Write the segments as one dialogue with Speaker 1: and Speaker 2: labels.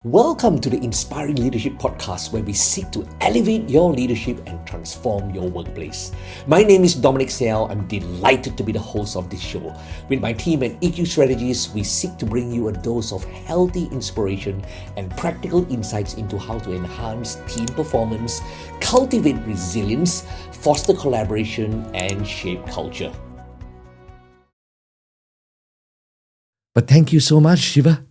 Speaker 1: Welcome to the Inspiring Leadership Podcast, where we seek to elevate your leadership and transform your workplace. My name is Dominic Siow. I'm delighted to be the host of this show. With my team at eqstrategist, we seek to bring you a dose of healthy inspiration and practical insights into how to enhance team performance, cultivate resilience, foster collaboration, and shape culture. But thank you so much, Sjiva,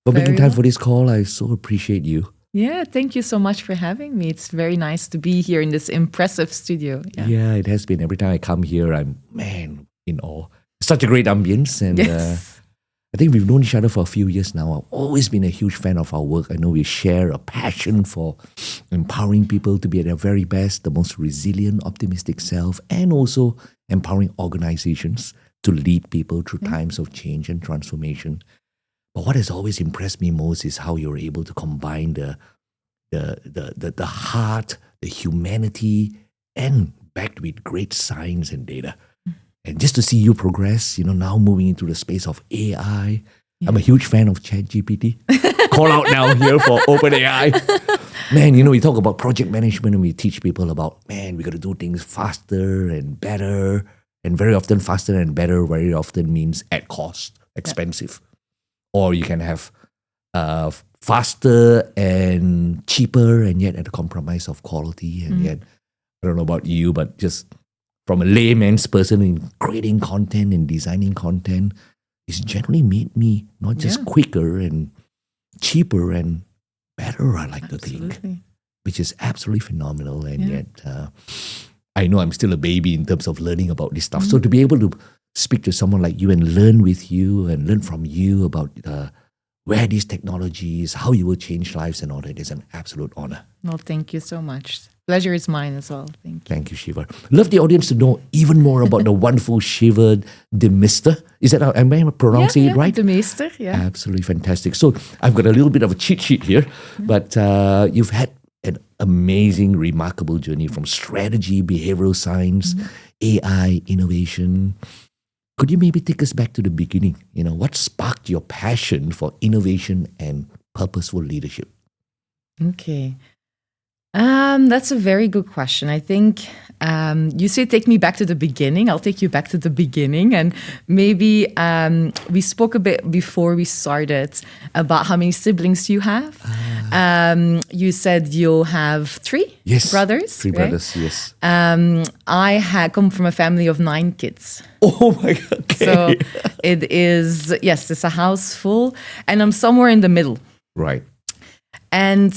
Speaker 1: for making time for this call. I so appreciate you.
Speaker 2: Yeah, thank you so much for having me. It's very nice to be here in this impressive studio.
Speaker 1: Yeah, it has been. Every time I come here, I'm, in awe. Such a great ambience. And
Speaker 2: Yes.
Speaker 1: I think we've known each other for a few years now. I've always been a huge fan of our work. I know we share a passion for empowering people to be at their very best, the most resilient, optimistic self, and also empowering organizations to lead people through times of change and transformation. But what has always impressed me most is how you're able to combine the heart, the humanity, and backed with great science and data. And just to see you progress, now moving into the space of AI. I'm a huge fan of ChatGPT. Call out now here for OpenAI. Man, we talk about project management and we teach people about, we got to do things faster and better. And very often faster and better very often means at cost, expensive. Or you can have faster and cheaper and yet at a compromise of quality. And yet, I don't know about you, but just from a layman's person in creating content and designing content, it's generally made me not just quicker and cheaper and better, I like to think, which is absolutely phenomenal. And yet, I know I'm still a baby in terms of learning about this stuff. So to be able to speak to someone like you and learn with you and learn from you about where these technologies, how you will change lives and all that is an absolute honor.
Speaker 2: Well, thank you so much. Pleasure is mine as well. Thank you.
Speaker 1: Thank you, Sjiva. Love the audience to know even more about the wonderful Sjiva De Meester. Is that how am I pronouncing it right?
Speaker 2: De Meester, yeah.
Speaker 1: Absolutely fantastic. So I've got a little bit of a cheat sheet here, but you've had an amazing, remarkable journey from strategy, behavioral science, AI, innovation. Could you maybe take us back to the beginning? What sparked your passion for innovation and purposeful leadership?
Speaker 2: Okay. That's a very good question. I think you say take me back to the beginning. I'll take you back to the beginning. And maybe we spoke a bit before we started about how many siblings you have. You said you have three brothers.
Speaker 1: Three brothers, yes.
Speaker 2: I had come from a family of 9 kids.
Speaker 1: Oh my God. Okay.
Speaker 2: So it is, it's a house full. And I'm somewhere in the middle.
Speaker 1: Right.
Speaker 2: And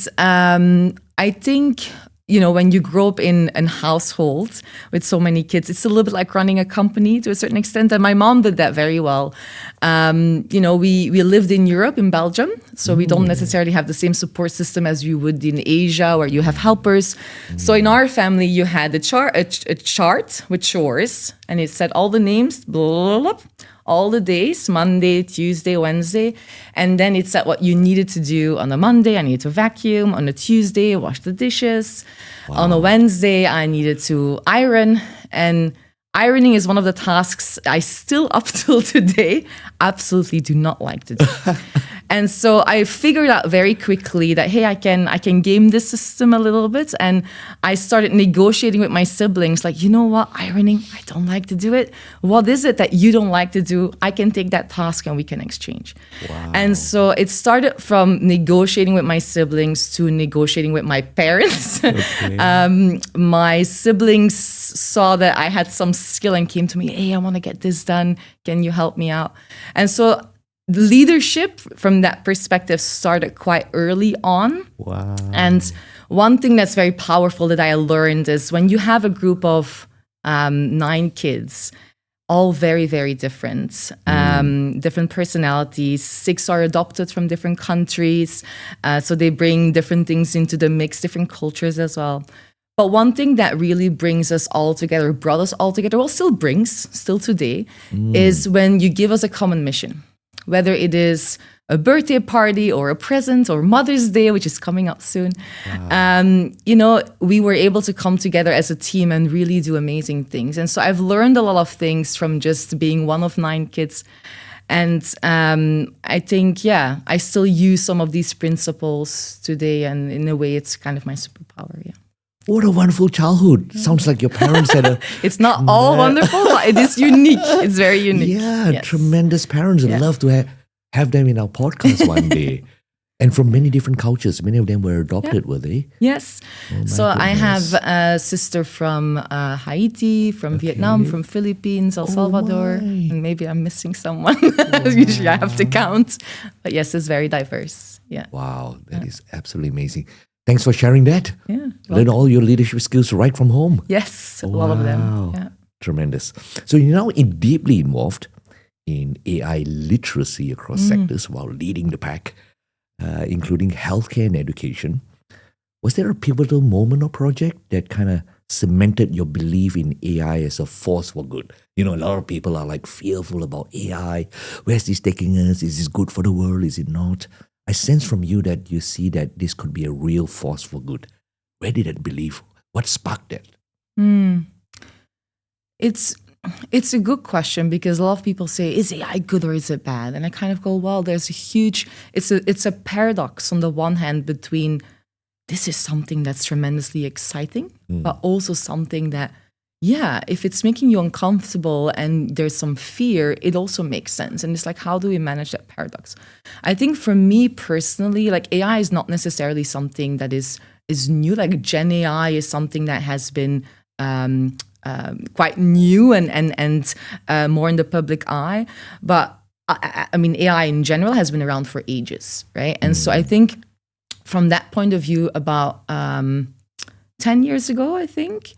Speaker 2: I think, when you grow up in a household with so many kids, it's a little bit like running a company to a certain extent. And my mom did that very well. We lived in Europe, in Belgium, so we don't necessarily have the same support system as you would in Asia, where you have helpers. So in our family, you had a chart with chores, and it said all the names, blah, blah, blah, all the days, Monday, Tuesday, Wednesday. And then it said what you needed to do on a Monday. I needed to vacuum. On a Tuesday, wash the dishes. Wow. On a Wednesday, I needed to iron. And ironing is one of the tasks I still, up till today, absolutely do not like to do. And so I figured out very quickly that, hey, I can game this system a little bit. And I started negotiating with my siblings, like, you know what, ironing, I don't like to do it. What is it that you don't like to do? I can take that task and we can exchange. Wow. And so it started from negotiating with my siblings to negotiating with my parents. Okay. My siblings saw that I had some skill and came to me, hey, I want to get this done. Can you help me out? And so leadership from that perspective started quite early on.
Speaker 1: Wow.
Speaker 2: And one thing that's very powerful that I learned is when you have a group of 9 kids, all very, very different, different personalities. 6 are adopted from different countries. So they bring different things into the mix, different cultures as well. But one thing that really brings us all together, brought us all together, well, still brings, still today, is when you give us a common mission. Whether it is a birthday party or a present or Mother's Day, which is coming up soon. Wow. We were able to come together as a team and really do amazing things. And so I've learned a lot of things from just being one of 9 kids. And I think, I still use some of these principles today, and in a way it's kind of my superpower. Yeah.
Speaker 1: What a wonderful childhood. Sounds like your parents had a...
Speaker 2: It's not all wonderful, but it is unique. It's very unique.
Speaker 1: Yeah,
Speaker 2: Yes.
Speaker 1: tremendous parents. I'd love to have them in our podcast one day. And from many different cultures. Many of them were adopted, were they?
Speaker 2: Yes. So I have a sister from Haiti, from Vietnam, from Philippines, El Salvador, and maybe I'm missing someone. Usually I have to count. But yes, it's very diverse. Yeah.
Speaker 1: Wow, that is absolutely amazing. Thanks for sharing that.
Speaker 2: Yeah.
Speaker 1: Learn all your leadership skills right from home.
Speaker 2: Yes, a lot of them. Yeah.
Speaker 1: Tremendous. So you're now deeply involved in AI literacy across sectors while leading the pack, including healthcare and education. Was there a pivotal moment or project that kind of cemented your belief in AI as a force for good? You know, a lot of people are like fearful about AI. Where's this taking us? Is this good for the world? Is it not? I sense from you that you see that this could be a real force for good. Where did that belief? What sparked that?
Speaker 2: It's a good question, because a lot of people say, is AI good or is it bad? And I kind of go, well, there's a huge, it's a paradox on the one hand between this is something that's tremendously exciting, but also something that, if it's making you uncomfortable and there's some fear, it also makes sense. And it's like, how do we manage that paradox? I think for me personally, like AI is not necessarily something that is new. Like Gen AI is something that has been quite new and more in the public eye. But I mean, AI in general has been around for ages, right? And so I think from that point of view, about 10 years ago, I think,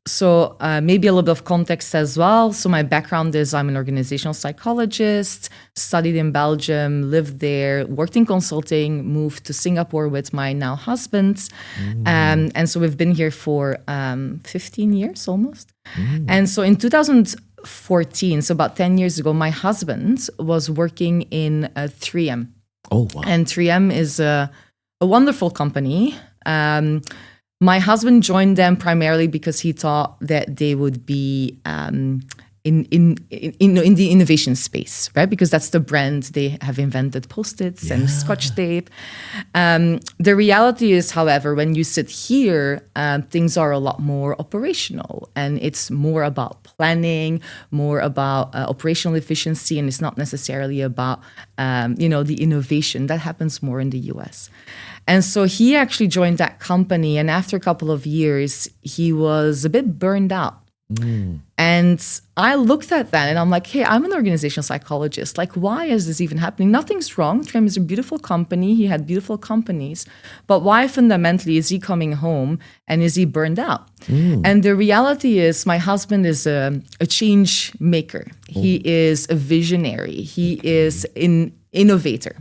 Speaker 2: so maybe a little bit of context as well. So my background is I'm an organizational psychologist, studied in Belgium, lived there, worked in consulting, moved to Singapore with my now husband. And so we've been here for 15 years almost. And so in 2014, so about 10 years ago, my husband was working in 3M.
Speaker 1: Oh, wow.
Speaker 2: And 3M is a wonderful company. My husband joined them primarily because he thought that they would be in the innovation space, right? Because that's the brand. They have invented Post-its and Scotch tape. The reality is, however, when you sit here, things are a lot more operational, and it's more about planning, more about operational efficiency, and it's not necessarily about the innovation that happens more in the US. And so he actually joined that company, and after a couple of years, he was a bit burned out. And I looked at that and I'm like, hey, I'm an organizational psychologist. Like, why is this even happening? Nothing's wrong. Trim is a beautiful company. He had beautiful companies. But why fundamentally is he coming home and is he burned out? And the reality is my husband is a change maker. He is a visionary. He is an innovator.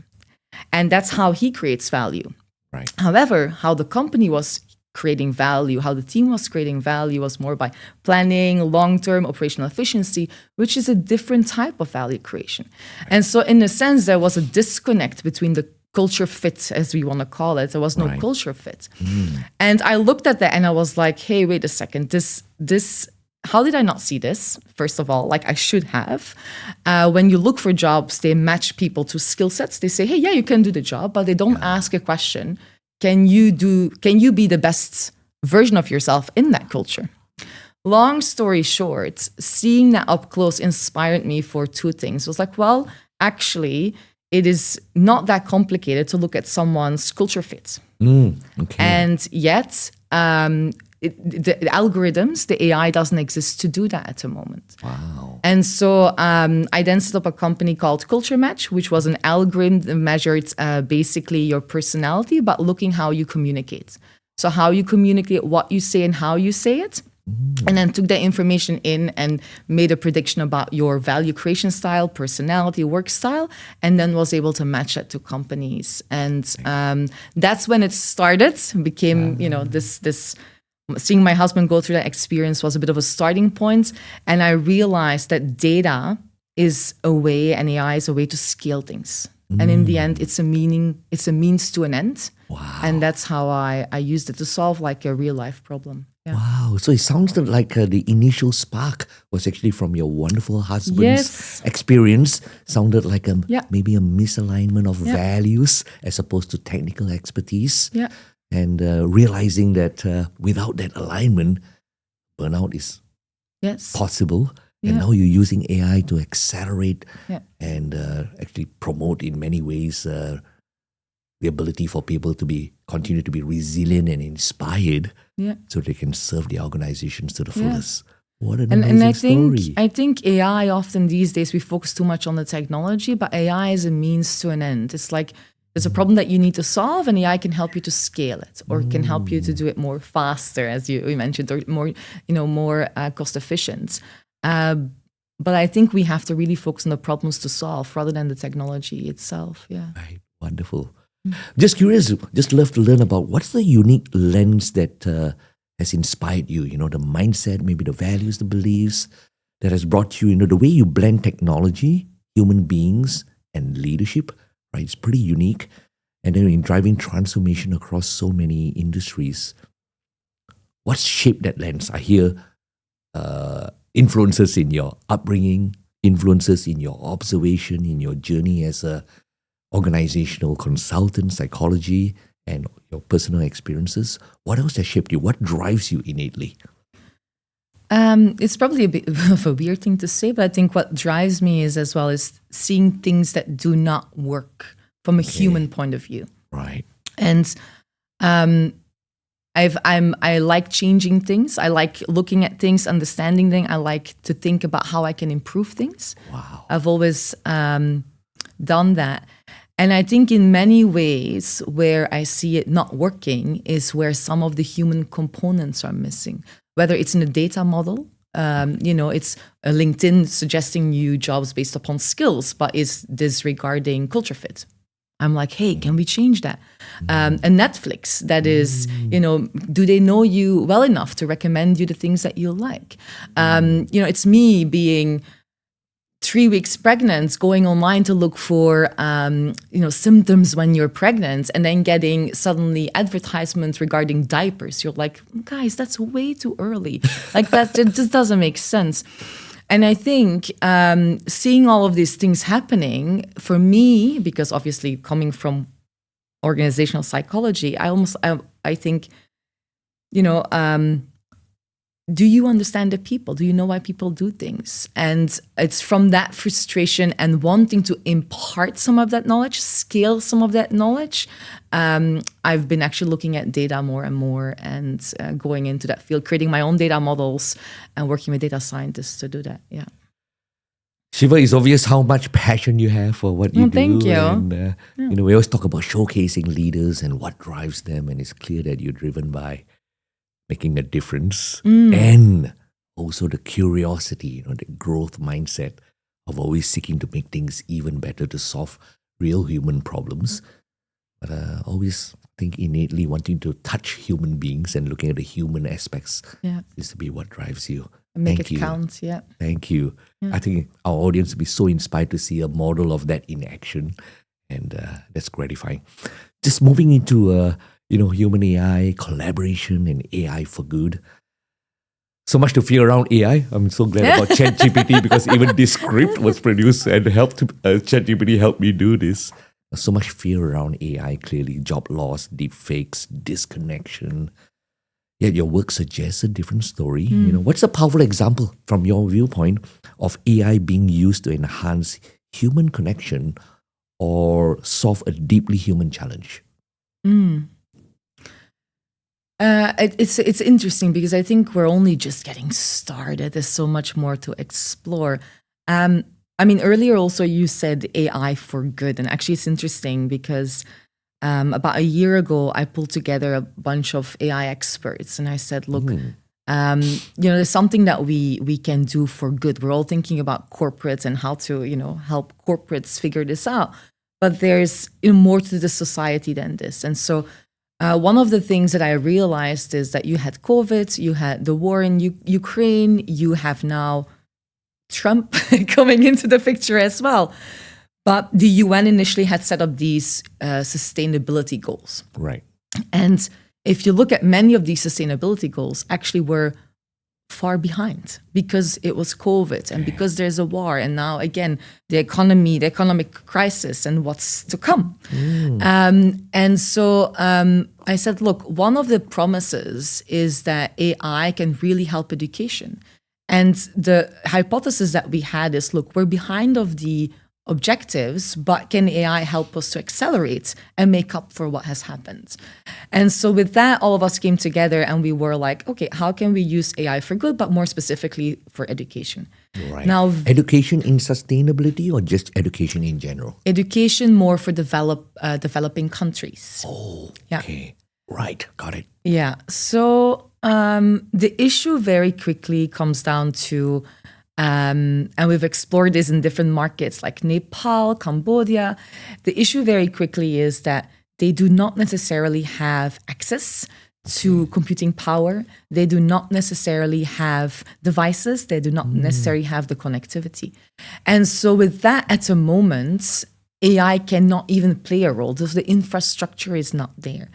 Speaker 2: And that's how he creates value.
Speaker 1: Right.
Speaker 2: However, how the company was creating value, how the team was creating value was more by planning, long-term operational efficiency, which is a different type of value creation. Right. And so in a sense, there was a disconnect between the culture fit, as we want to call it. There was no culture fit. And I looked at that and I was like, hey, wait a second, this how did I not see this? First of all, like I should have. When you look for jobs, they match people to skill sets. They say, hey, yeah, you can do the job, but they don't ask a question. Can you be the best version of yourself in that culture? Long story short, seeing that up close inspired me for two things. It was like, well, actually, it is not that complicated to look at someone's culture fit. And yet, the algorithms, the AI doesn't exist to do that at the moment.
Speaker 1: Wow.
Speaker 2: And so I then set up a company called Culture Match, which was an algorithm that measured basically your personality, but looking how you communicate. So how you communicate, what you say and how you say it. And then took that information in and made a prediction about your value creation style, personality, work style, and then was able to match that to companies. And that's when it started, became, this seeing my husband go through that experience was a bit of a starting point. And I realized that data is a way, and AI is a way to scale things. And in the end, it's a means to an end.
Speaker 1: Wow.
Speaker 2: And that's how I used it to solve like a real life problem. Yeah.
Speaker 1: Wow. So it sounds like the initial spark was actually from your wonderful husband's
Speaker 2: Yes.
Speaker 1: experience. Sounded like
Speaker 2: Yeah.
Speaker 1: maybe a misalignment of
Speaker 2: Yeah.
Speaker 1: values as opposed to technical expertise.
Speaker 2: Yeah.
Speaker 1: And realizing that without that alignment, burnout is
Speaker 2: Yes.
Speaker 1: possible. And
Speaker 2: Yeah.
Speaker 1: now you're using AI to accelerate
Speaker 2: Yeah.
Speaker 1: and actually promote in many ways the ability for people to continue to be resilient and inspired,
Speaker 2: Yeah.
Speaker 1: so they can serve the organizations to the
Speaker 2: Yeah.
Speaker 1: fullest. What an
Speaker 2: And
Speaker 1: amazing story!
Speaker 2: I think AI often these days we focus too much on the technology, but AI is a means to an end. It's like there's a problem that you need to solve, and AI can help you to scale it, or can help you to do it more faster, as you mentioned, or more cost efficient. But I think we have to really focus on the problems to solve rather than the technology itself. Yeah.
Speaker 1: Right, wonderful. Just curious, just love to learn about what's the unique lens that has inspired you. The mindset, maybe the values, the beliefs that has brought you. The way you blend technology, human beings, and leadership. Right, it's pretty unique. And then in driving transformation across so many industries, what's shaped that lens? I hear influences in your upbringing, influences in your observation, in your journey as a organizational consultant, psychology, and your personal experiences. What else has shaped you? What drives you innately?
Speaker 2: It's probably a bit of a weird thing to say, but I think what drives me is seeing things that do not work from a human point of view.
Speaker 1: Right.
Speaker 2: And I like changing things. I like looking at things, understanding them. I like to think about how I can improve things.
Speaker 1: Wow.
Speaker 2: I've always done that. And I think in many ways where I see it not working is where some of the human components are missing. Whether it's in a data model, it's a LinkedIn suggesting you jobs based upon skills, but is disregarding culture fit. I'm like, hey, can we change that? And Netflix, that is, do they know you well enough to recommend you the things that you like? It's me being 3 weeks pregnant, going online to look for, symptoms when you're pregnant, and then getting suddenly advertisements regarding diapers. You're like, guys, that's way too early. Like that, it just doesn't make sense. And I think seeing all of these things happening for me, because obviously coming from organizational psychology, I think, do you understand the people? Do you know why people do things? And it's from that frustration and wanting to impart some of that knowledge, scale some of that knowledge. I've been actually looking at data more and more and going into that field, creating my own data models and working with data scientists to do that. Yeah.
Speaker 1: Sjiva, it's obvious how much passion you have for what you do.
Speaker 2: Thank you.
Speaker 1: And, we always talk about showcasing leaders and what drives them. And it's clear that you're driven by making a difference, and also the curiosity, the growth mindset of always seeking to make things even better to solve real human problems. But always think innately wanting to touch human beings and looking at the human aspects is to be what drives you.
Speaker 2: Make
Speaker 1: Thank
Speaker 2: it
Speaker 1: you.
Speaker 2: count, yeah.
Speaker 1: Thank you.
Speaker 2: Yeah.
Speaker 1: I think our audience will be so inspired to see a model of that in action, and that's gratifying. Just moving into human AI, collaboration, and AI for good. So much to fear around AI. I'm so glad about ChatGPT because even this script was produced and helped ChatGPT help me do this. So much fear around AI, clearly job loss, deepfakes, disconnection. Yet your work suggests a different story. What's a powerful example from your viewpoint of AI being used to enhance human connection or solve a deeply human challenge?
Speaker 2: It's interesting because I think we're only just getting started. There's so much more to explore. Earlier also you said AI for good, and actually it's interesting because about a year ago I pulled together a bunch of AI experts, and I said, look, there's something that we can do for good. We're all thinking about corporates and how to help corporates figure this out, but there's more to the society than this. And so one of the things that I realized is that you had COVID, you had the war in Ukraine, you have now Trump coming into the picture as well. But the UN initially had set up these sustainability goals.
Speaker 1: Right.
Speaker 2: And if you look at many of these sustainability goals, actually were far behind because it was COVID and because there's a war. And now, again, the economic crisis and what's to come. And so I said, look, one of the promises is that AI can really help education. And the hypothesis that we had is, look, we're behind of the objectives, but can AI help us to accelerate and make up for what has happened? And so with that, all of us came together and we were like, okay, how can we use AI for good, but more specifically for education?
Speaker 1: Right.
Speaker 2: Now,
Speaker 1: education in sustainability or just education in general?
Speaker 2: Education more for developing countries.
Speaker 1: Oh,
Speaker 2: Yeah.
Speaker 1: okay. Right. Got it.
Speaker 2: Yeah. So the issue very quickly comes down to, and we've explored this in different markets like Nepal, Cambodia. The issue very quickly is that they do not necessarily have access to computing power. They do not necessarily have devices. They do not necessarily have the connectivity. And so with that, at the moment, AI cannot even play a role. The infrastructure is not there.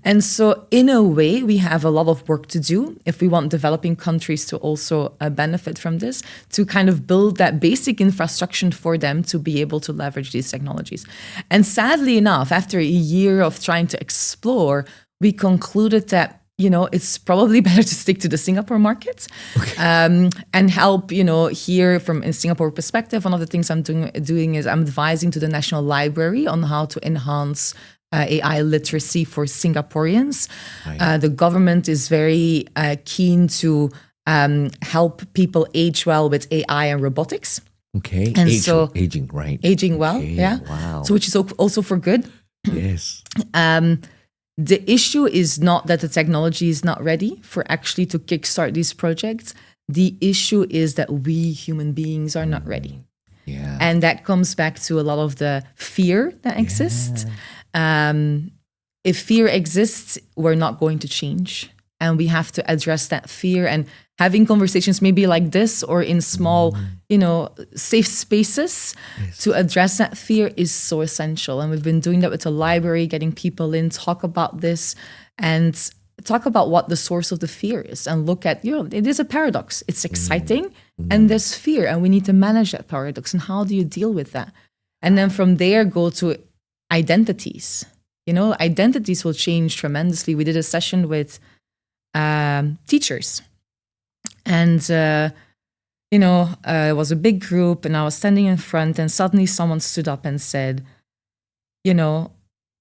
Speaker 2: And so in a way, we have a lot of work to do if we want developing countries to also benefit from this, to kind of build that basic infrastructure for them to be able to leverage these technologies. And sadly enough, after a year of trying to explore, we concluded that it's probably better to stick to the Singapore market and help, here from a Singapore perspective. One of the things I'm doing is I'm advising to the National Library on how to enhance AI literacy for Singaporeans.
Speaker 1: Right.
Speaker 2: The government is very keen to help people age well with AI and robotics.
Speaker 1: Okay.
Speaker 2: And so
Speaker 1: aging, right.
Speaker 2: Aging well,
Speaker 1: Okay,
Speaker 2: yeah.
Speaker 1: Wow.
Speaker 2: So which is also for good.
Speaker 1: Yes.
Speaker 2: The issue is not that the technology is not ready for actually to kickstart these projects. The issue is that we human beings are not ready.
Speaker 1: Yeah.
Speaker 2: And that comes back to a lot of the fear that exists. If fear exists, we're not going to change. And we have to address that fear, and having conversations maybe like this or in small, safe spaces to address that fear is so essential. And we've been doing that with the library, getting people in, talk about this and talk about what the source of the fear is and look at, it is a paradox. It's exciting and there's fear, and we need to manage that paradox. And how do you deal with that? And then from there, go to identities. Identities will change tremendously. We did a session with teachers. And, it was a big group and I was standing in front, and suddenly someone stood up and said,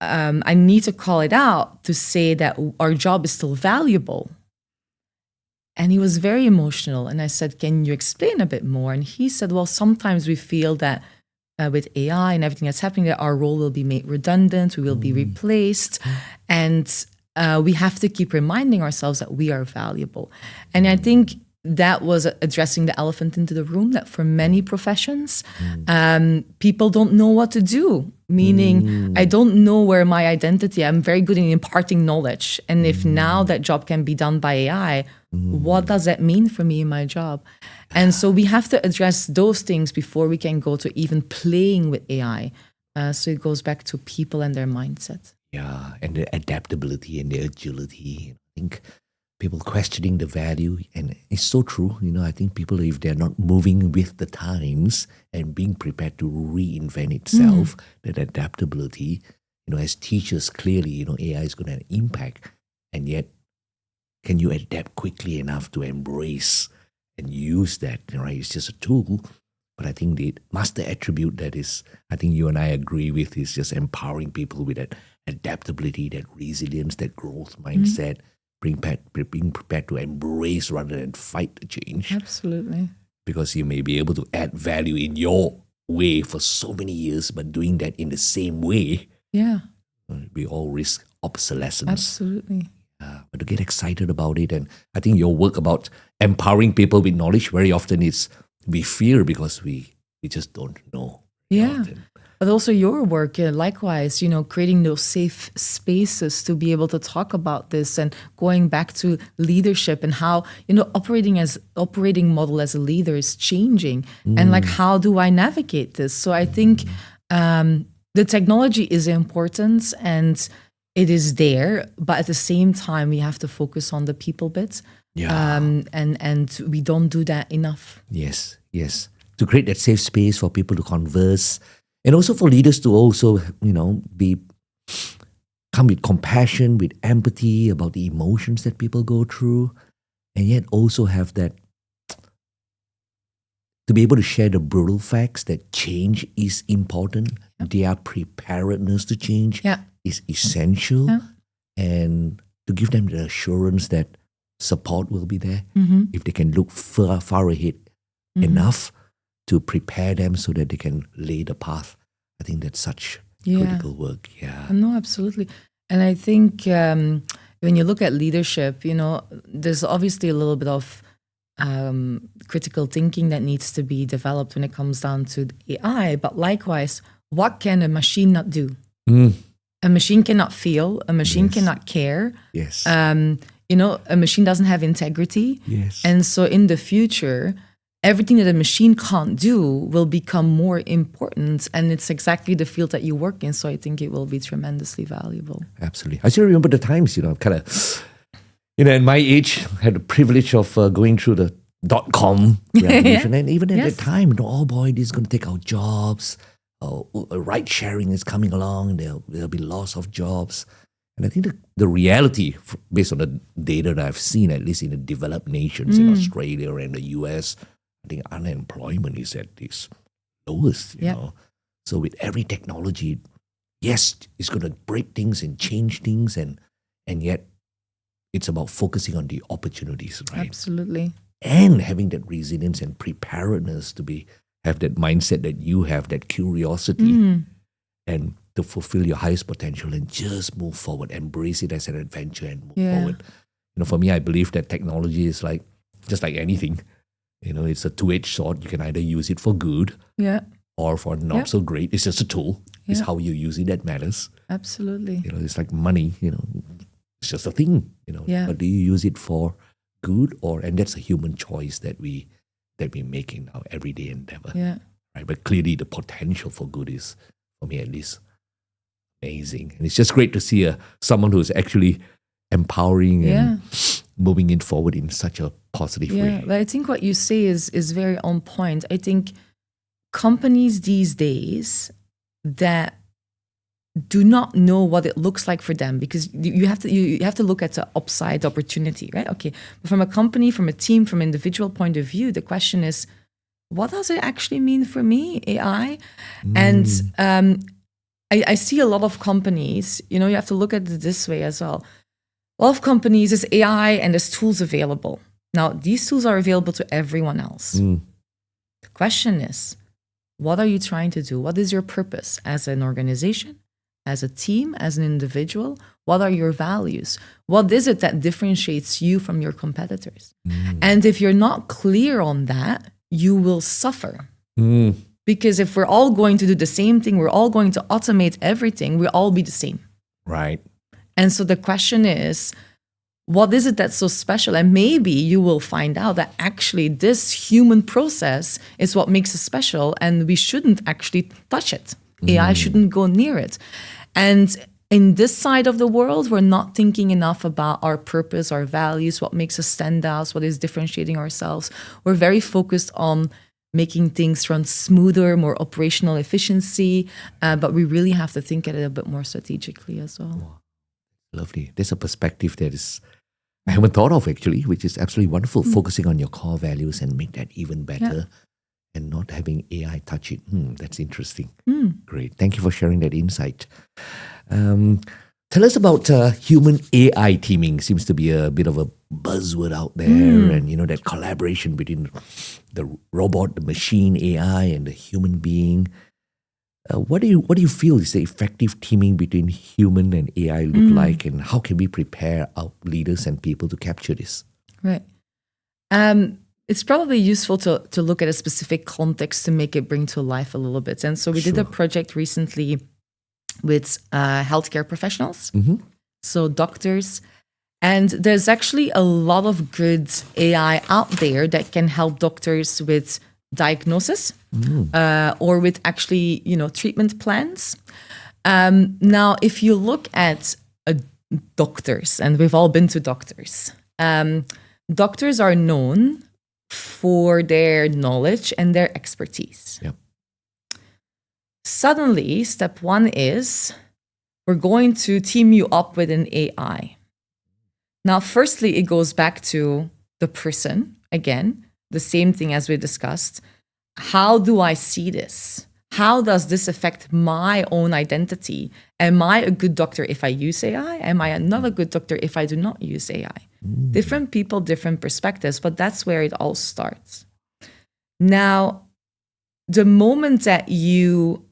Speaker 2: I need to call it out to say that our job is still valuable. And he was very emotional. And I said, can you explain a bit more? And he said, well, sometimes we feel that with AI and everything that's happening, that our role will be made redundant, we will be replaced. And we have to keep reminding ourselves that we are valuable. And I think that was addressing the elephant into the room, that for many professions, people don't know what to do. Meaning, I don't know where my identity, I'm very good in imparting knowledge. And if now that job can be done by AI, what does that mean for me in my job? And so we have to address those things before we can go to even playing with AI. So it goes back to people and their mindset.
Speaker 1: Yeah, and the adaptability and the agility. I think people questioning the value, and it's so true. I think people, if they're not moving with the times and being prepared to reinvent itself, that adaptability, as teachers, clearly, AI is going to have an impact. And yet, can you adapt quickly enough to embrace and use that, right? It's just a tool. But I think the master attribute that is, I think you and I agree with, is just empowering people with that adaptability, that resilience, that growth mindset, being prepared to embrace rather than fight the change.
Speaker 2: Absolutely.
Speaker 1: Because you may be able to add value in your way for so many years, but doing that in the same way, we all risk obsolescence.
Speaker 2: Absolutely.
Speaker 1: But to get excited about it, and I think your work about empowering people with knowledge, very often we fear because we just don't know.
Speaker 2: Yeah. But also your work, likewise, creating those safe spaces to be able to talk about this, and going back to leadership and how, operating model as a leader is changing, and like, how do I navigate this? So I think The technology is important and it is there, but at the same time, we have to focus on the people bit.
Speaker 1: Yeah.
Speaker 2: And we don't do that enough.
Speaker 1: Yes, yes. To create that safe space for people to converse, and also for leaders to also, come with compassion, with empathy about the emotions that people go through, and yet also have that, to be able to share the brutal facts that change is important. Their preparedness to change is essential, and to give them the assurance that support will be there if they can look far ahead enough to prepare them so that they can lay the path. I think that's such critical work. Yeah.
Speaker 2: No, absolutely. And I think when you look at leadership, there's obviously a little bit of critical thinking that needs to be developed when it comes down to AI. But likewise, what can a machine not do? A machine cannot feel. A machine cannot care.
Speaker 1: Yes.
Speaker 2: A machine doesn't have integrity.
Speaker 1: Yes.
Speaker 2: And so in the future, everything that a machine can't do will become more important. And it's exactly the field that you work in. So I think it will be tremendously valuable.
Speaker 1: Absolutely. I still remember the times, kind of, in my age, I had the privilege of going through the .com revolution. And even at that time, oh boy, this is going to take our jobs. Ride sharing is coming along. There'll be loss of jobs. And I think the reality, based on the data that I've seen, at least in the developed nations, in Australia and the US, I think unemployment is at its lowest, you know. So with every technology, yes, it's going to break things and change things, and yet it's about focusing on the opportunities, right?
Speaker 2: Absolutely.
Speaker 1: And having that resilience and preparedness to have that mindset that you have, that curiosity, and to fulfill your highest potential and just move forward, embrace it as an adventure and move forward. For me, I believe that technology is just like anything. It's a two-edged sword. You can either use it for good or for not so great. It's just a tool. It's how you use it that matters.
Speaker 2: Absolutely.
Speaker 1: It's like money, it's just a thing, But do you use it for good and that's a human choice that we make in our everyday endeavor.
Speaker 2: Yeah.
Speaker 1: Right. But clearly the potential for good is, for me at least, amazing. And it's just great to see someone who's actually empowering and moving it forward in such a positive way.
Speaker 2: But I think what you say is very on point. I think companies these days that do not know what it looks like for them, because you have to look at the upside opportunity, right? Okay, but from a company, from a team, from an individual point of view, the question is, what does it actually mean for me, AI? And I see a lot of companies, you have to look at it this way as well. A lot of companies, there's AI and there's tools available. Now, these tools are available to everyone else. The question is, what are you trying to do? What is your purpose as an organization, as a team, as an individual? What are your values? What is it that differentiates you from your competitors? And if you're not clear on that, you will suffer. Because if we're all going to do the same thing, we're all going to automate everything, we'll all be the same.
Speaker 1: Right.
Speaker 2: And so the question is, what is it that's so special? And maybe you will find out that actually this human process is what makes it special, and we shouldn't actually touch it. AI shouldn't go near it. And in this side of the world, we're not thinking enough about our purpose, our values, what makes us stand out, what is differentiating ourselves. We're very focused on making things run smoother, more operational efficiency, but we really have to think at it a bit more strategically as well.
Speaker 1: Wow. Lovely. There's a perspective that I haven't thought of actually, which is absolutely wonderful. Focusing on your core values and make that even better, and not having AI touch it. That's interesting. Great. Thank you for sharing that insight. Tell us about human AI teaming. Seems to be a bit of a buzzword out there, and that collaboration between the robot, the machine AI, and the human being. What do you feel is the effective teaming between human and AI look like, and how can we prepare our leaders and people to capture this?
Speaker 2: Right. It's probably useful to look at a specific context to make it bring to life a little bit. And so we did a project recently with healthcare professionals, so doctors. And there's actually a lot of good AI out there that can help doctors with diagnosis or with actually, treatment plans. Now, if you look at doctors, and we've all been to doctors, doctors are known for their knowledge and their expertise.
Speaker 1: Yep.
Speaker 2: Suddenly, step one is we're going to team you up with an AI. Now, firstly, it goes back to the person. Again, the same thing as we discussed. How do I see this? How does this affect my own identity? Am I a good doctor if I use AI? Am I not a good doctor if I do not use AI? Different people, different perspectives, but that's where it all starts. Now, the moment that you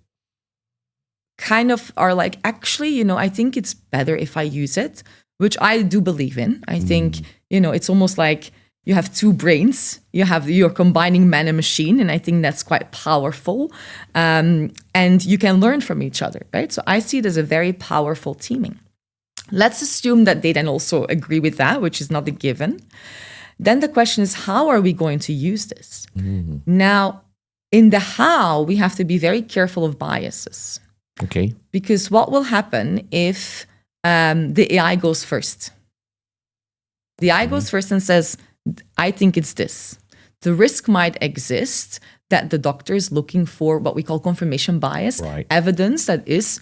Speaker 2: kind of are like, actually, I think it's better if I use it, which I do believe in. I think, it's almost like you have two brains. You're combining man and machine, and I think that's quite powerful. And you can learn from each other, right? So I see it as a very powerful teaming. Let's assume that they then also agree with that, which is not a given. Then the question is, how are we going to use this? Now, in the how, we have to be very careful of biases.
Speaker 1: Okay.
Speaker 2: Because what will happen if the AI goes first? The AI goes first and says, I think it's this. The risk might exist that the doctor is looking for what we call confirmation bias, evidence that is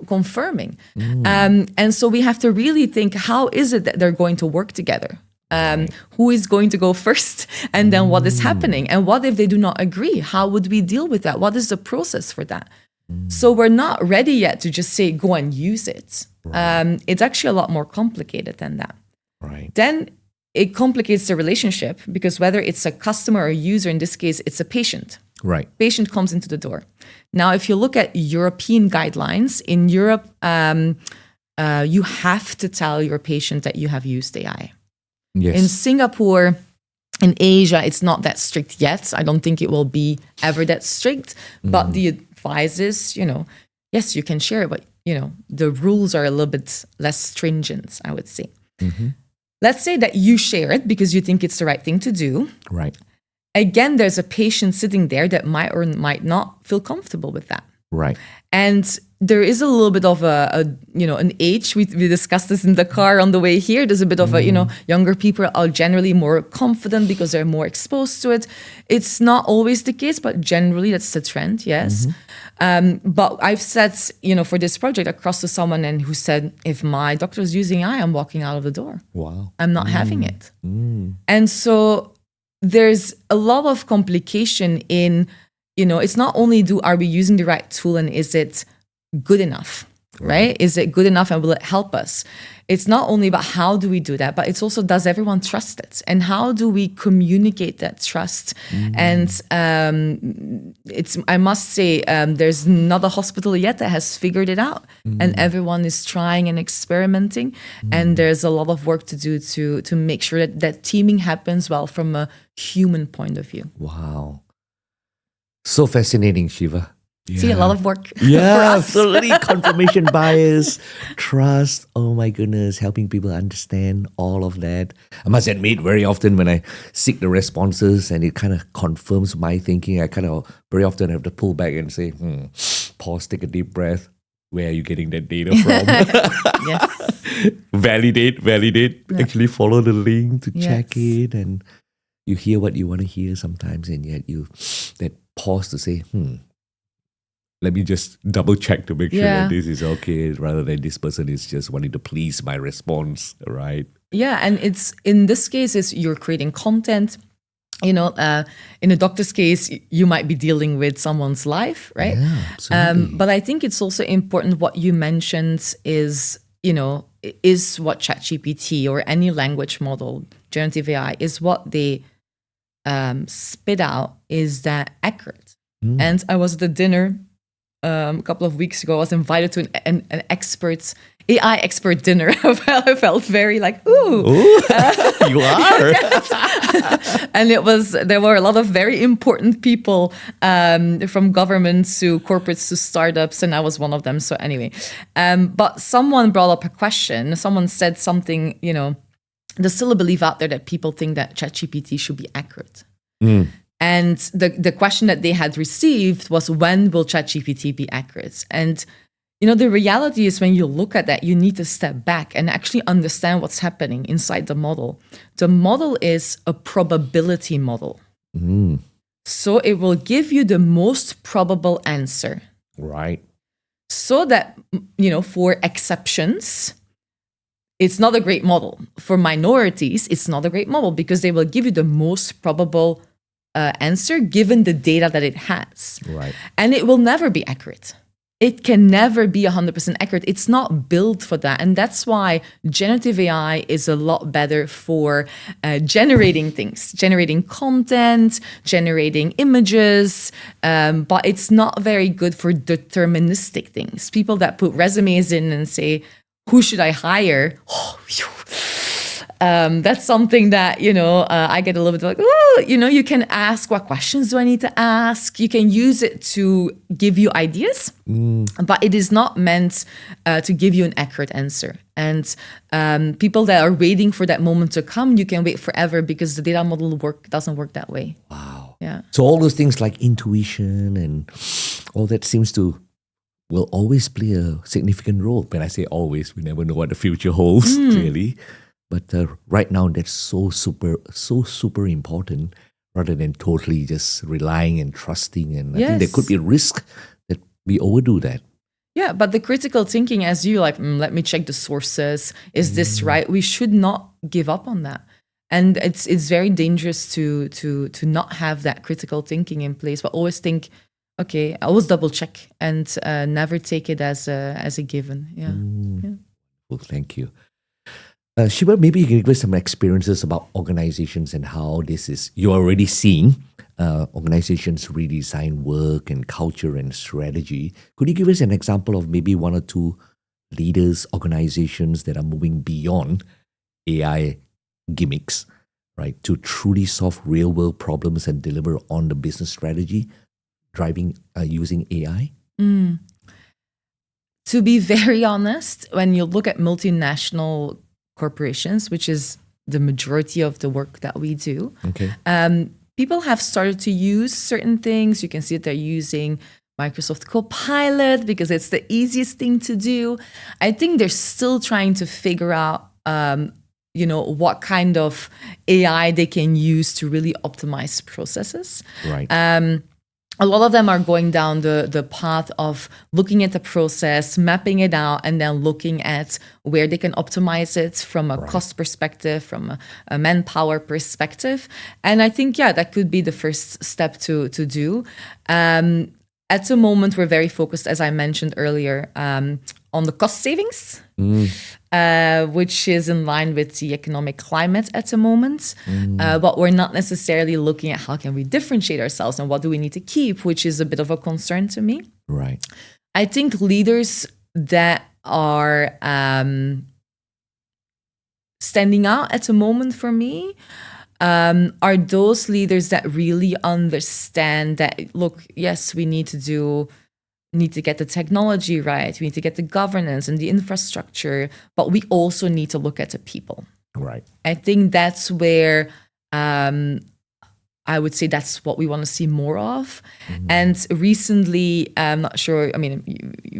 Speaker 2: confirming. And so we have to really think, how is it that they're going to work together? Who is going to go first? And then what is happening? And what if they do not agree? How would we deal with that? What is the process for that? So we're not ready yet to just say, go and use it. It's actually a lot more complicated than that. Then it complicates the relationship, because whether it's a customer or a user, in this case, it's a patient. Patient comes into the door. Now, if you look at European guidelines, in Europe, you have to tell your patient that you have used AI. In Singapore, in Asia, it's not that strict yet. I don't think it will be ever that strict. But the advice is, yes, you can share, but, the rules are a little bit less stringent, I would say. Let's say that you share it because you think it's the right thing to do. Again, there's a patient sitting there that might or might not feel comfortable with that. And there is a little bit of an age. We discussed this in the car on the way here. There's a bit of younger people are generally more confident because they're more exposed to it. It's not always the case, but generally that's the trend, yes. But I've said, for this project, across to someone and who said, if my doctor is using AI, I'm walking out of the door. I'm not having it. And so there's a lot of complication in, it's not only are we using the right tool and is it good enough, right? Is it good enough and will it help us? It's not only about how do we do that, but it's also, does everyone trust it? And how do we communicate that trust? And I must say, there's not a hospital yet that has figured it out. And everyone is trying and experimenting. And there's a lot of work to do to make sure that teaming happens well from a human point of view.
Speaker 1: Wow. So fascinating, Sjiva.
Speaker 2: See, a lot of work.
Speaker 1: Absolutely. Confirmation bias, trust. Oh my goodness, helping people understand all of that. I must admit, very often when I seek the responses and it kind of confirms my thinking, I kind of very often have to pull back and say, pause, take a deep breath. Where are you getting that data from? Validate. Actually follow the link to check it. And you hear what you want to hear sometimes, and yet you that pause to say, let me just double check to make sure that this is okay, rather than this person is just wanting to please my response, right? Yeah, and it's in this case, is you're creating content. In a doctor's case, you might be dealing with someone's life, right? Yeah, absolutely. But I think it's also important what you mentioned is what ChatGPT or any language model, generative AI, is what they spit out, is that accurate? And I was at a dinner a couple of weeks ago. I was invited to an AI expert dinner. I felt very like, ooh. You are. And there were a lot of very important people from governments to corporates to startups, and I was one of them. So anyway, but someone brought up a question. Someone said something, there's still a belief out there that people think that ChatGPT should be accurate.
Speaker 2: And the question that they had received was, when will ChatGPT be accurate? And the reality is, when you look at that, you need to step back and actually understand what's happening inside the model. The model is a probability model. So it will give you the most probable answer.
Speaker 1: Right.
Speaker 2: So that, for exceptions, it's not a great model. For minorities, it's not a great model because they will give you the most probable answer given the data that it has.
Speaker 1: Right.
Speaker 2: And it will never be accurate. It can never be 100% accurate. It's not built for that. And that's why generative AI is a lot better for generating things, generating content, generating images. But it's not very good for deterministic things. People that put resumes in and say, who should I hire? That's something that, I get a little bit like, you can ask, what questions do I need to ask? You can use it to give you ideas, but it is not meant to give you an accurate answer. And people that are waiting for that moment to come, you can wait forever because the data model doesn't work that way.
Speaker 1: Wow.
Speaker 2: Yeah.
Speaker 1: So all those things like intuition and all that will always play a significant role. When I say always, we never know what the future holds, clearly. But right now, that's so super important, rather than totally just relying and trusting. And I think there could be a risk that we overdo that.
Speaker 2: Yeah, but the critical thinking, as you let me check the sources. Is this right? We should not give up on that. And it's very dangerous to not have that critical thinking in place, but always think, okay, I always double check and never take it as a given. Yeah.
Speaker 1: Well, thank you. Sjiva, maybe you can give us some experiences about organizations and how you're already seeing organizations redesign work and culture and strategy. Could you give us an example of maybe one or two leaders, organizations that are moving beyond AI gimmicks, right, to truly solve real world problems and deliver on the business strategy, using AI?
Speaker 2: To be very honest, when you look at multinational corporations, which is the majority of the work that we do, people have started to use certain things. You can see that they're using Microsoft Copilot because it's the easiest thing to do. I think they're still trying to figure out, what kind of AI they can use to really optimize processes.
Speaker 1: Right.
Speaker 2: A lot of them are going down the path of looking at the process, mapping it out, and then looking at where they can optimize it from a cost perspective, from a manpower perspective. And I think, that could be the first step to do. At the moment, we're very focused, as I mentioned earlier, on the cost savings, which is in line with the economic climate at the moment. But we're not necessarily looking at how can we differentiate ourselves and what do we need to keep, which is a bit of a concern to me.
Speaker 1: Right.
Speaker 2: I think leaders that are standing out at the moment for me are those leaders that really understand that, look, yes, we need to get the technology right. We need to get the governance and the infrastructure, but we also need to look at the people.
Speaker 1: Right.
Speaker 2: I think that's where I would say that's what we want to see more of. And recently, I'm not sure,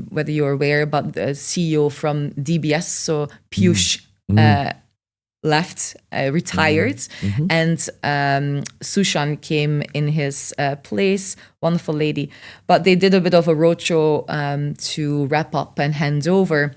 Speaker 2: whether you're aware, but the CEO from DBS, so Piyush, left, retired, and Sushan came in his place, wonderful lady. But they did a bit of a roadshow to wrap up and hand over.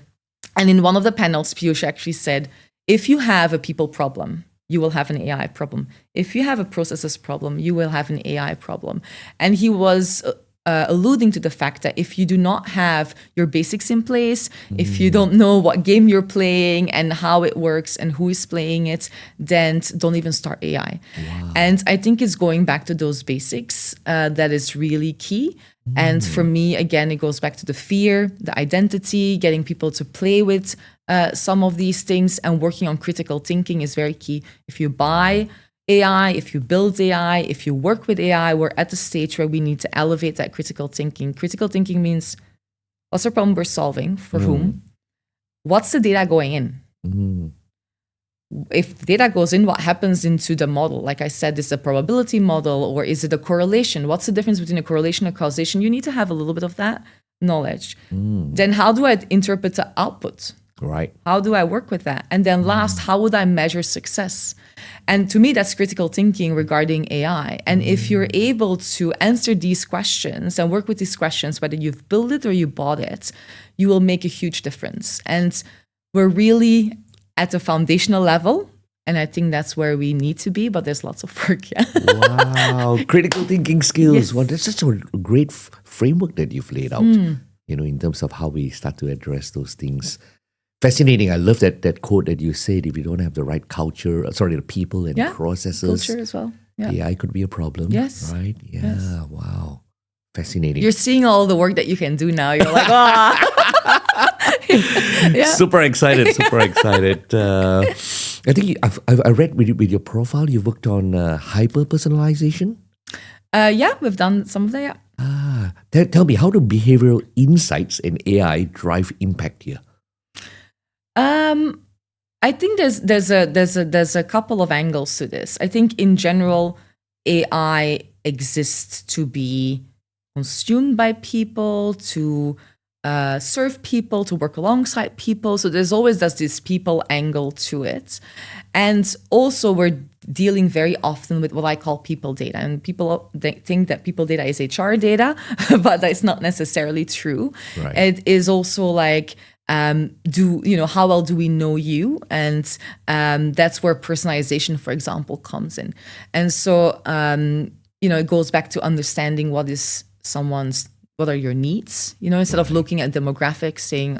Speaker 2: And in one of the panels, Piyush actually said, if you have a people problem, you will have an AI problem. If you have a processes problem, you will have an AI problem. And he was alluding to the fact that if you do not have your basics in place, if you don't know what game you're playing and how it works and who is playing it, then don't even start AI. Wow. And I think it's going back to those basics that is really key. And for me, again, it goes back to the fear, the identity, getting people to play with some of these things, and working on critical thinking is very key. If you buy AI, if you build AI, if you work with AI, we're at the stage where we need to elevate that critical thinking. Critical thinking means, what's the problem we're solving? For whom? What's the data going in? if data goes in, what happens into the model? Like I said, is it a probability model or is it a correlation? What's the difference between a correlation and causation? You need to have a little bit of that knowledge. Then how do I interpret the output?
Speaker 1: Right.
Speaker 2: How do I work with that? And then last, how would I measure success? And to me, that's critical thinking regarding AI. And if you're able to answer these questions and work with these questions, whether you've built it or you bought it, you will make a huge difference. And we're really at a foundational level. And I think that's where we need to be, but there's lots of work. Yeah.
Speaker 1: Wow. Critical thinking skills.
Speaker 2: Yes.
Speaker 1: Well, that's such a great framework that you've laid out, in terms of how we start to address those things. Fascinating. I love that quote that you said, if you don't have the right culture, the people and processes.
Speaker 2: Culture as well. Yeah.
Speaker 1: AI could be a problem.
Speaker 2: Yes.
Speaker 1: Right? Yeah.
Speaker 2: Yes.
Speaker 1: Wow. Fascinating.
Speaker 2: You're seeing all the work that you can do now. You're like,
Speaker 1: Super excited. I think I read with your profile, you worked on hyper-personalization.
Speaker 2: We've done some of that,
Speaker 1: Tell me, how do behavioral insights and AI drive impact here?
Speaker 2: I think there's a couple of angles to this. I think in general, AI exists to be consumed by people, to serve people, to work alongside people. So there's always this people angle to it. And also we're dealing very often with what I call people data. And people think that people data is HR data, but that's not necessarily true.
Speaker 1: Right.
Speaker 2: It is also like, how well do we know you? And that's where personalization, for example, comes in. And so, it goes back to understanding what are your needs, instead of looking at demographics saying,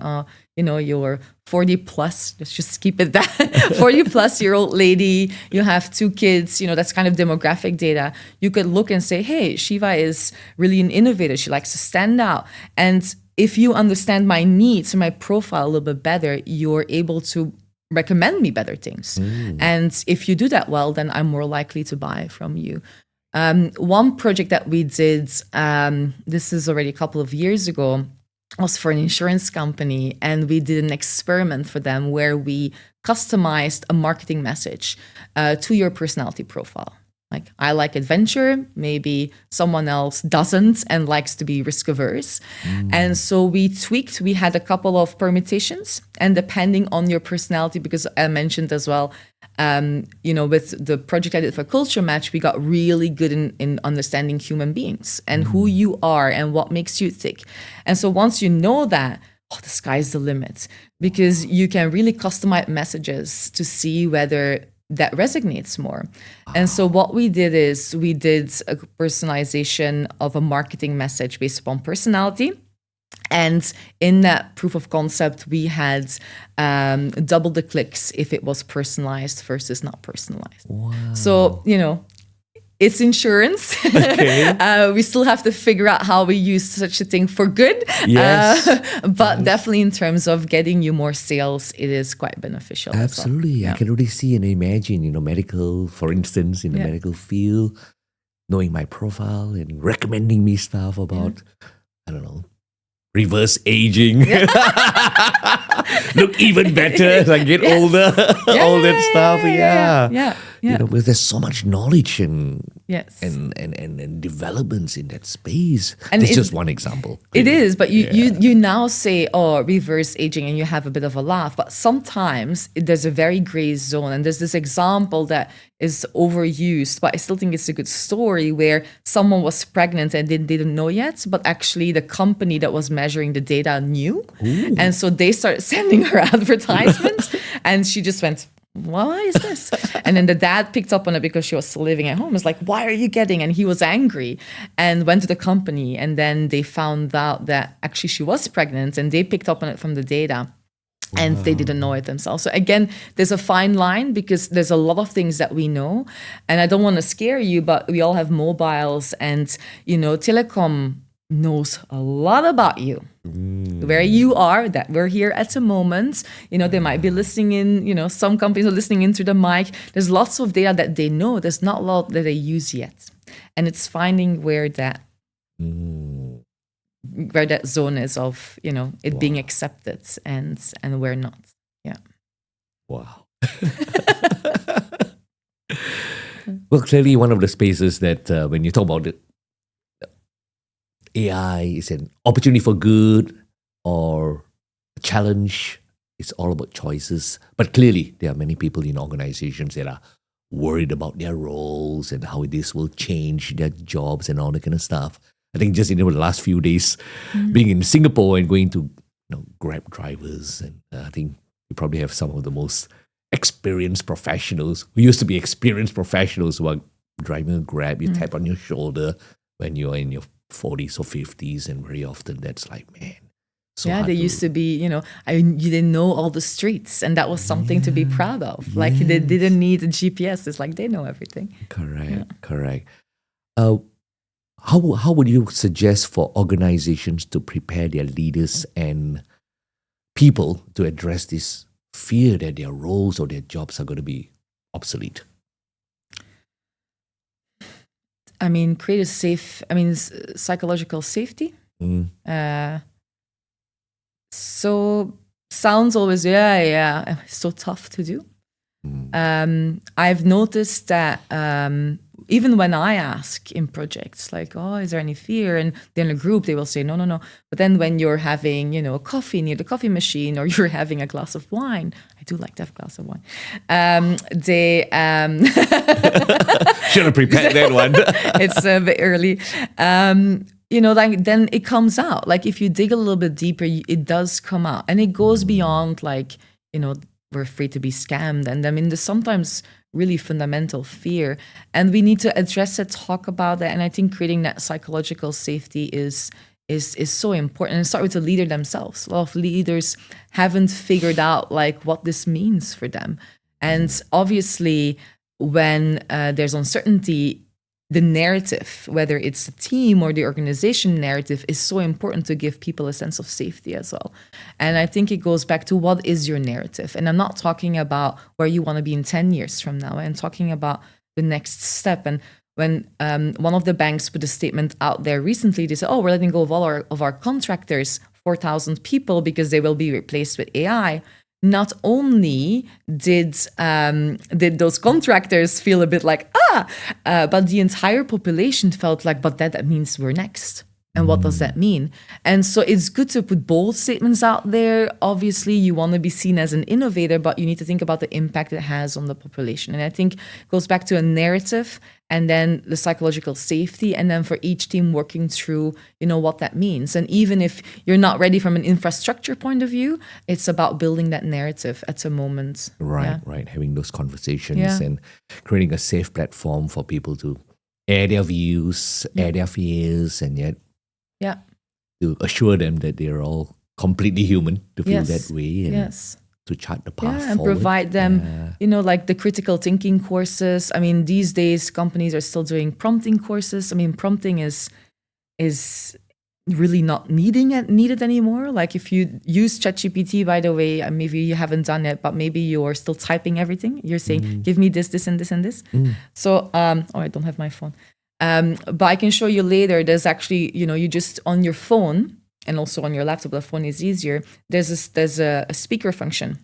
Speaker 2: you're 40 plus, let's just keep it that 40 plus year old lady, you have 2 kids, that's kind of demographic data. You could look and say, hey, Sjiva is really an innovator. She likes to stand out. And if you understand my needs and my profile a little bit better, you're able to recommend me better things. And if you do that well, then I'm more likely to buy from you. One project that we did, this is already a couple of years ago, was for an insurance company. And we did an experiment for them where we customized a marketing message to your personality profile. Like, I like adventure, maybe someone else doesn't and likes to be risk averse. And so we had a couple of permutations, and depending on your personality, because I mentioned as well, with the project I did for Culture Match, we got really good in understanding human beings and who you are and what makes you tick. And so once you know that, the sky's the limit, because you can really customize messages to see whether that resonates more. And so what we did is we did a personalization of a marketing message based upon personality. And in that proof of concept, we had double the clicks if it was personalized versus not personalized.
Speaker 1: Wow.
Speaker 2: So, it's insurance.
Speaker 1: Okay.
Speaker 2: We still have to figure out how we use such a thing for good.
Speaker 1: Yes.
Speaker 2: But definitely in terms of getting you more sales, it is quite beneficial.
Speaker 1: Absolutely.
Speaker 2: As well.
Speaker 1: I can already see and imagine, medical, for instance, in the medical field, knowing my profile and recommending me stuff about, I don't know, reverse aging. Look even better as I get older. All that stuff. Yeah. Because there's so much knowledge and developments in that space. And it's just one example.
Speaker 2: It is, but you now say, reverse aging, and you have a bit of a laugh. But sometimes there's a very gray zone, and there's this example that is overused, but I still think it's a good story where someone was pregnant and they didn't know yet, but actually the company that was measuring the data knew. Ooh. And so they started sending her advertisements and she just went, why is this? And then the dad picked up on it because she was still living at home. It's like, why are you getting? And he was angry and went to the company. And then they found out that actually she was pregnant and they picked up on it from the data. And they didn't know it themselves. So again, there's a fine line because there's a lot of things that we know. And I don't want to scare you, but we all have mobiles and, telecom knows a lot about you. Where you are, that we're here at the moment. They might be listening in, some companies are listening in through the mic. There's lots of data that they know. There's not a lot that they use yet. And it's finding where that zone is of, it being accepted and where not. Yeah.
Speaker 1: Wow. Well, clearly one of the spaces that when you talk about it, AI is an opportunity for good or a challenge. It's all about choices. But clearly, there are many people in organizations that are worried about their roles and how this will change their jobs and all that kind of stuff. I think just in the last few days, being in Singapore and going to Grab drivers, and I think you probably have some of the most experienced professionals who used to be experienced professionals who are driving a Grab. You tap on your shoulder when you're in your 40s or 50s, and very often that's like, man. So
Speaker 2: yeah, they used to be, you didn't know all the streets, and that was something to be proud of. Like they didn't need a GPS. It's like they know everything.
Speaker 1: Correct. How would you suggest for organizations to prepare their leaders and people to address this fear that their roles or their jobs are going to be obsolete?
Speaker 2: I mean, create a safe, psychological safety. So sounds always, so tough to do. I've noticed that even when I ask in projects, like, oh, is there any fear? And then a group, they will say, no. But then when you're having, a coffee near the coffee machine, or you're having a glass of wine, I do like to have a glass of wine. They
Speaker 1: should have prepared that one.
Speaker 2: It's a bit early. Like then it comes out. Like if you dig a little bit deeper, it does come out, and it goes beyond like, we're afraid to be scammed. And there's sometimes really fundamental fear, and we need to address it, talk about that. And I think creating that psychological safety is so important, and start with the leader themselves. A lot of leaders haven't figured out like what this means for them. And obviously when there's uncertainty, the narrative, whether it's the team or the organization narrative, is so important to give people a sense of safety as well. And I think it goes back to what is your narrative. And I'm not talking about where you want to be in 10 years from now. I'm talking about the next step. And when one of the banks put a statement out there recently, they said, oh, we're letting go of all of our contractors, 4,000 people, because they will be replaced with AI. Not only did those contractors feel a bit like, but the entire population felt like, but that means we're next. And what does that mean? And so it's good to put bold statements out there. Obviously, you want to be seen as an innovator, but you need to think about the impact it has on the population. And I think it goes back to a narrative, and then the psychological safety, and then for each team working through, what that means. And even if you're not ready from an infrastructure point of view, it's about building that narrative at the moment.
Speaker 1: Right. Having those conversations and creating a safe platform for people to air their views, air their fears, and yet to assure them that they're all completely human to feel that way, and to chart the path
Speaker 2: and
Speaker 1: forward.
Speaker 2: Provide them, like the critical thinking courses. I mean, these days companies are still doing prompting courses. I mean, prompting is really not needed anymore. Like if you use ChatGPT, by the way, maybe you haven't done it, but maybe you're still typing everything. You're saying, give me this, this, and this, and this. So, I don't have my phone. But I can show you later. There's actually, you just on your phone and also on your laptop, the phone is easier. There's a speaker function.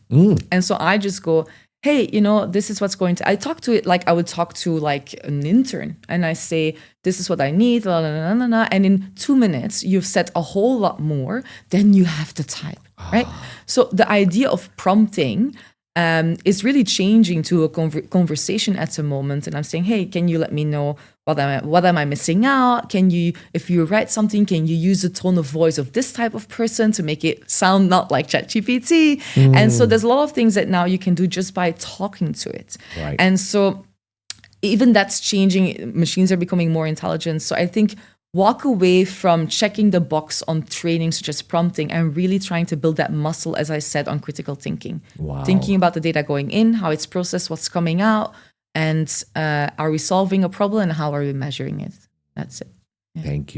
Speaker 2: And so I just go, hey, this is what's going to, I talk to it like I would talk to like an intern. And I say, this is what I need, and in 2 minutes, you've said a whole lot more than you have to type, right? So the idea of prompting is really changing to a conversation at the moment. And I'm saying, hey, can you let me know what am I missing out? Can you, if you write something, can you use the tone of voice of this type of person to make it sound not like ChatGPT? And so there's a lot of things that now you can do just by talking to it.
Speaker 1: Right.
Speaker 2: And so even that's changing. Machines are becoming more intelligent. So I think walk away from checking the box on training such as prompting and really trying to build that muscle, as I said, on critical thinking.
Speaker 1: Wow.
Speaker 2: Thinking about the data going in, how it's processed, what's coming out, and are we solving a problem and how are we measuring it? That's it. Yeah.
Speaker 1: Thank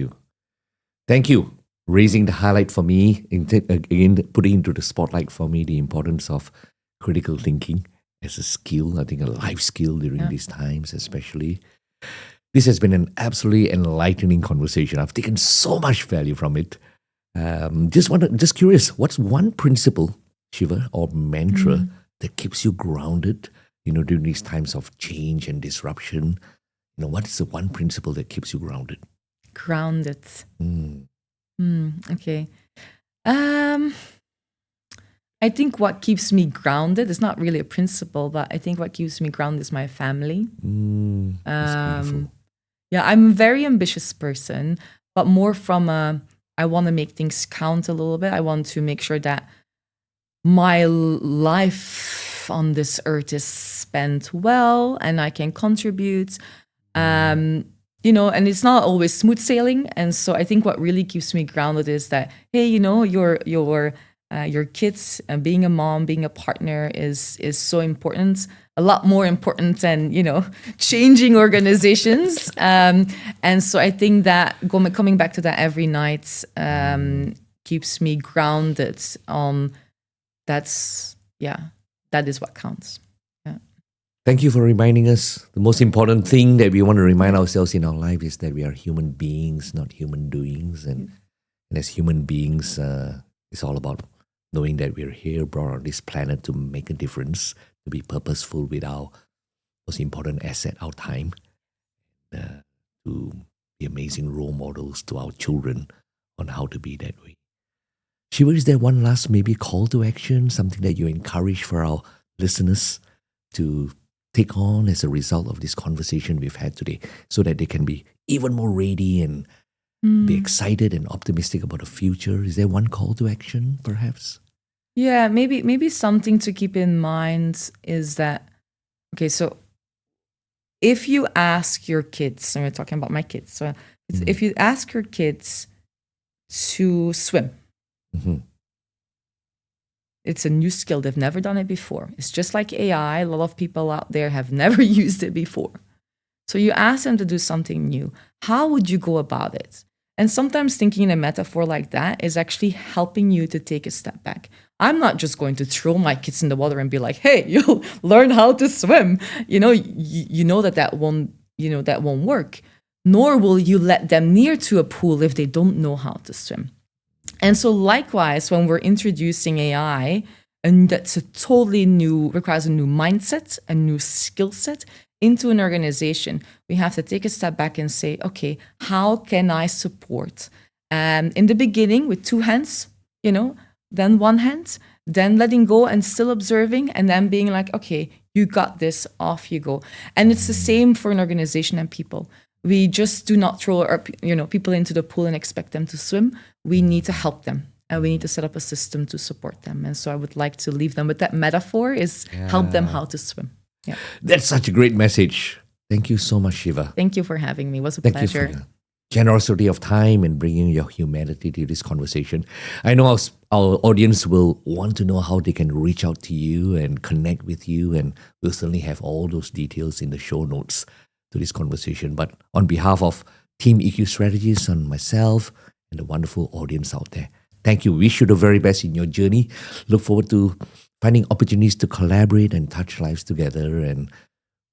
Speaker 1: you. Raising the highlight for me, again, putting into the spotlight for me the importance of critical thinking as a skill, I think a life skill during these times especially. This has been an absolutely enlightening conversation. I've taken so much value from it. Just curious, what's one principle, Sjiva, or mantra that keeps you grounded, during these times of change and disruption, what is the one principle that keeps you grounded?
Speaker 2: Grounded. Okay. I think what keeps me grounded is not really a principle, but I think what keeps me grounded is my family.
Speaker 1: That's beautiful.
Speaker 2: Yeah, I'm a very ambitious person, but more from I want to make things count a little bit. I want to make sure that my life on this earth is spent well and I can contribute. And it's not always smooth sailing. And so I think what really keeps me grounded is that, hey, your kids and being a mom, being a partner is so important. A lot more important than changing organizations. And so I think that coming back to that every night keeps me grounded on that is what counts. Yeah.
Speaker 1: Thank you for reminding us. The most important thing that we want to remind ourselves in our life is that we are human beings, not human doings. And as human beings, it's all about knowing that we're here, brought on this planet to make a difference, to be purposeful with our most important asset, our time, to be amazing role models to our children on how to be that way. Sjiva, is there one last maybe call to action, something that you encourage for our listeners to take on as a result of this conversation we've had today, so that they can be even more ready and be excited and optimistic about the future? Is there one call to action, perhaps?
Speaker 2: Yeah, maybe something to keep in mind is that, okay, so if you ask your kids, and we're talking about my kids, so if you ask your kids to swim, it's a new skill. They've never done it before. It's just like AI. A lot of people out there have never used it before. So you ask them to do something new. How would you go about it? And sometimes thinking in a metaphor like that is actually helping you to take a step back. I'm not just going to throw my kids in the water and be like, hey, you'll learn how to swim. You know that won't work. Nor will you let them near to a pool if they don't know how to swim. And so likewise, when we're introducing AI, and that's requires a new mindset, a new skill set into an organization, we have to take a step back and say, okay, how can I support? In the beginning with two hands, then one hand, then letting go and still observing, and then being like, okay, you got this, off you go. And it's the same for an organization and people. We just do not throw people into the pool and expect them to swim. We need to help them, and we need to set up a system to support them. And so I would like to leave them with that metaphor: is help them how to swim. Yeah,
Speaker 1: that's such a great message. Thank you so much, Sjiva.
Speaker 2: Thank you for having me. It was a
Speaker 1: Thank
Speaker 2: pleasure.
Speaker 1: you for your generosity of time and bringing your humanity to this conversation. I know our audience will want to know how they can reach out to you and connect with you, and we'll certainly have all those details in the show notes to this conversation. But on behalf of Team EQ Strategist and myself and the wonderful audience out there, thank you. Wish you the very best in your journey. Look forward to finding opportunities to collaborate and touch lives together. And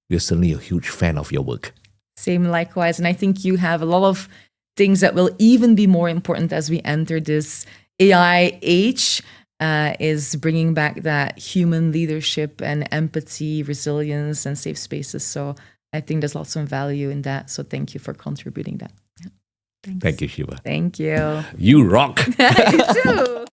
Speaker 1: we're certainly a huge fan of your work.
Speaker 2: Same likewise. And I think you have a lot of things that will even be more important as we enter this AI age, is bringing back that human leadership and empathy, resilience, and safe spaces. So I think there's lots of value in that. So thank you for contributing that. Yeah.
Speaker 1: Thank you, Sjiva.
Speaker 2: Thank you.
Speaker 1: You rock.
Speaker 2: You too.